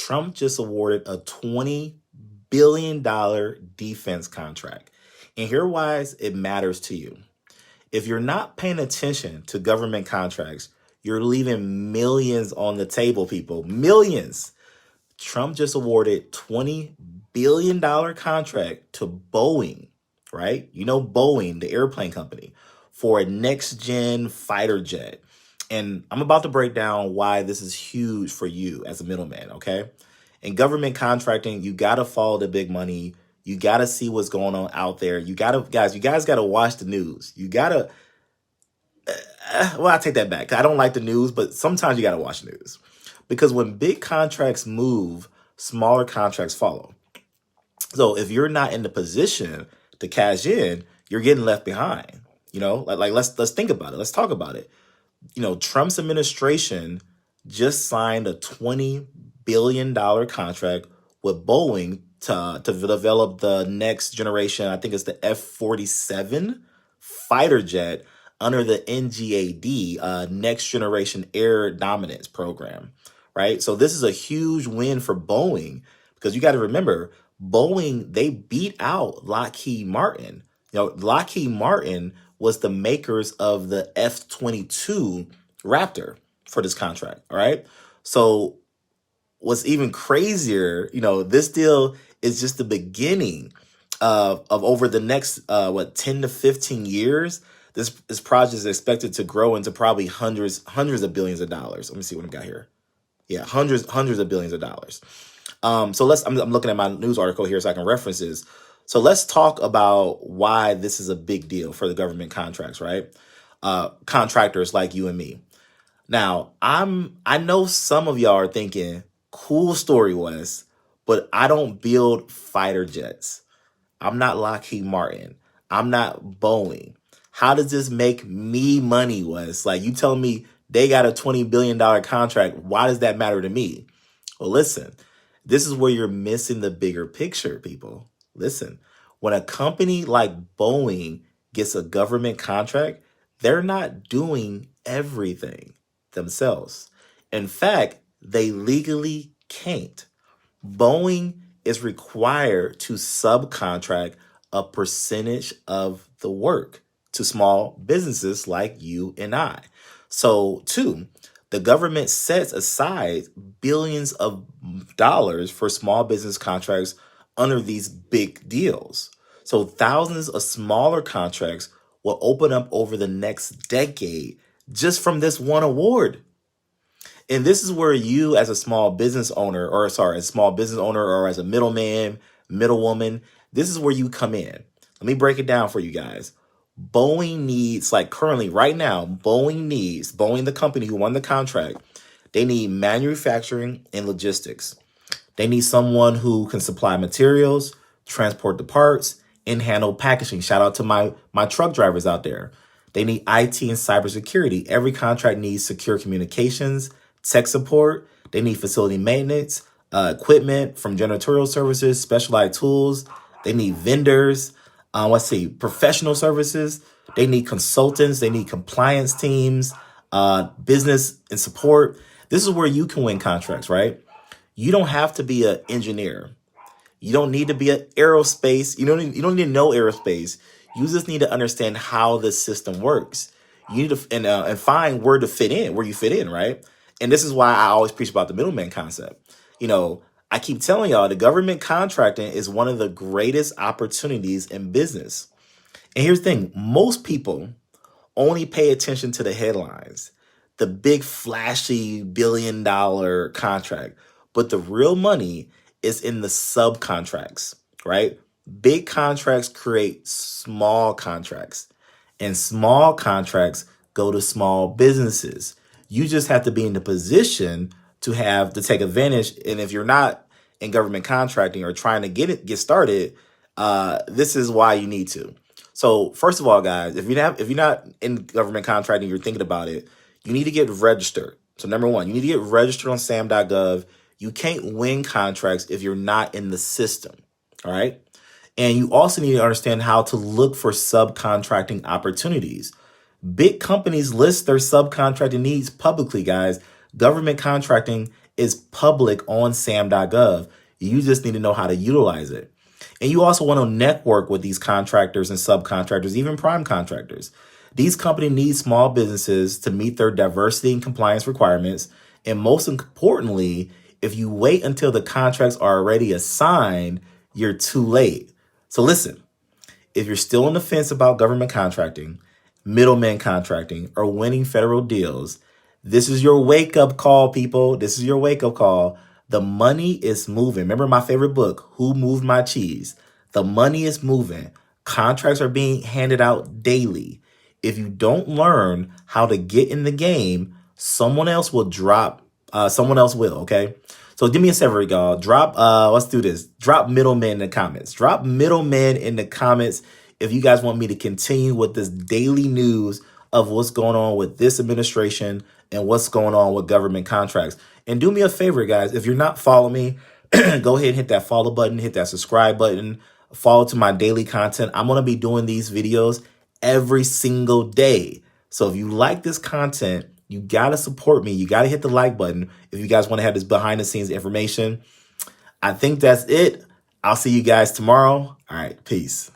Trump just awarded a $20 billion defense contract. And here why it matters to you. If you're not paying attention to government contracts, you're leaving millions on the table, people. Millions. Trump just awarded $20 billion contract to Boeing, right? You know Boeing, the airplane company, for a next-gen fighter jet. And I'm about to break down why this is huge for you as a middleman, okay? In government contracting, you got to follow the big money. You got to see what's going on out there. You guys got to watch the news. You got to, well, I take that back. I don't like the news, but sometimes you got to watch the news. Because when big contracts move, smaller contracts follow. So if you're not in the position to cash in, you're getting left behind. You know, like let's think about it. Let's talk about it. You know, Trump's administration just signed a $20 billion contract with Boeing to develop the next generation. I think it's the F-47 fighter jet under the NGAD, Next Generation Air Dominance Program, right? So this is a huge win for Boeing because you got to remember, Boeing, they beat out Lockheed Martin. You know, Lockheed Martin was the makers of the F-22 Raptor for this contract, all right? So what's even crazier, you know, this deal is just the beginning of over the next, 10 to 15 years, this project is expected to grow into probably hundreds of billions of dollars. Let me see what I got here. Yeah, hundreds of billions of dollars. So I'm looking at my news article here so I can reference this. So let's talk about why this is a big deal for the government contracts, right? Contractors like you and me. Now, I know some of y'all are thinking, cool story, Wes, but I don't build fighter jets. I'm not Lockheed Martin. I'm not Boeing. How does this make me money, Wes? Like, you telling me they got a $20 billion contract. Why does that matter to me? Well, listen, this is where you're missing the bigger picture, people. Listen, when a company like Boeing gets a government contract, they're not doing everything themselves. In fact, they legally can't. Boeing is required to subcontract a percentage of the work to small businesses like you and I. So, two, the government sets aside billions of dollars for small business contracts under these big deals. So thousands of smaller contracts will open up over the next decade just from this one award. And this is where you as a small business owner, or as a middleman, middlewoman, this is where you come in. Let me break it down for you guys. Boeing needs, like currently right now, Boeing, the company who won the contract, they need manufacturing and logistics. They need someone who can supply materials, transport the parts, and handle packaging. Shout out to my truck drivers out there. They need IT and cybersecurity. Every contract needs secure communications, tech support. They need facility maintenance, equipment from janitorial services, specialized tools. They need vendors. Professional services. They need consultants. They need compliance teams, business and support. This is where you can win contracts, right? You don't have to be an engineer. You don't need to be an aerospace. You don't need to know aerospace. You just need to understand how the system works. You need to and find where you fit in, right? And this is why I always preach about the middleman concept. You know, I keep telling y'all the government contracting is one of the greatest opportunities in business. And here's the thing. Most people only pay attention to the headlines, the big flashy billion-dollar contract. But the real money is in the subcontracts, right? Big contracts create small contracts, and small contracts go to small businesses. You just have to be in the position to take advantage. And if you're not in government contracting or trying to get started, this is why you need to. So first of all, guys, if you're not in government contracting, you're thinking about it, you need to get registered. So number one, you need to get registered on sam.gov. You can't win contracts if you're not in the system. All right. And you also need to understand how to look for subcontracting opportunities. Big companies list their subcontracting needs publicly, guys. Government contracting is public on sam.gov. You just need to know how to utilize it. And you also want to network with these contractors and subcontractors, even prime contractors. These companies need small businesses to meet their diversity and compliance requirements. And most importantly, if you wait until the contracts are already assigned, you're too late. So listen, if you're still on the fence about government contracting, middlemen contracting, or winning federal deals, this is your wake-up call, people. This is your wake-up call. The money is moving. Remember my favorite book, Who Moved My Cheese? The money is moving. Contracts are being handed out daily. If you don't learn how to get in the game, someone else will drop. Someone else will, okay? So do me a favor, y'all. Let's do this. Drop middlemen in the comments. Drop middlemen in the comments if you guys want me to continue with this daily news of what's going on with this administration and what's going on with government contracts. And do me a favor, guys. If you're not following me, go ahead and hit that follow button, hit that subscribe button, follow to my daily content. I'm going to be doing these videos every single day. So if you like this content, you got to support me. You got to hit the like button if you guys want to have this behind the scenes information. I think that's it. I'll see you guys tomorrow. All right. Peace.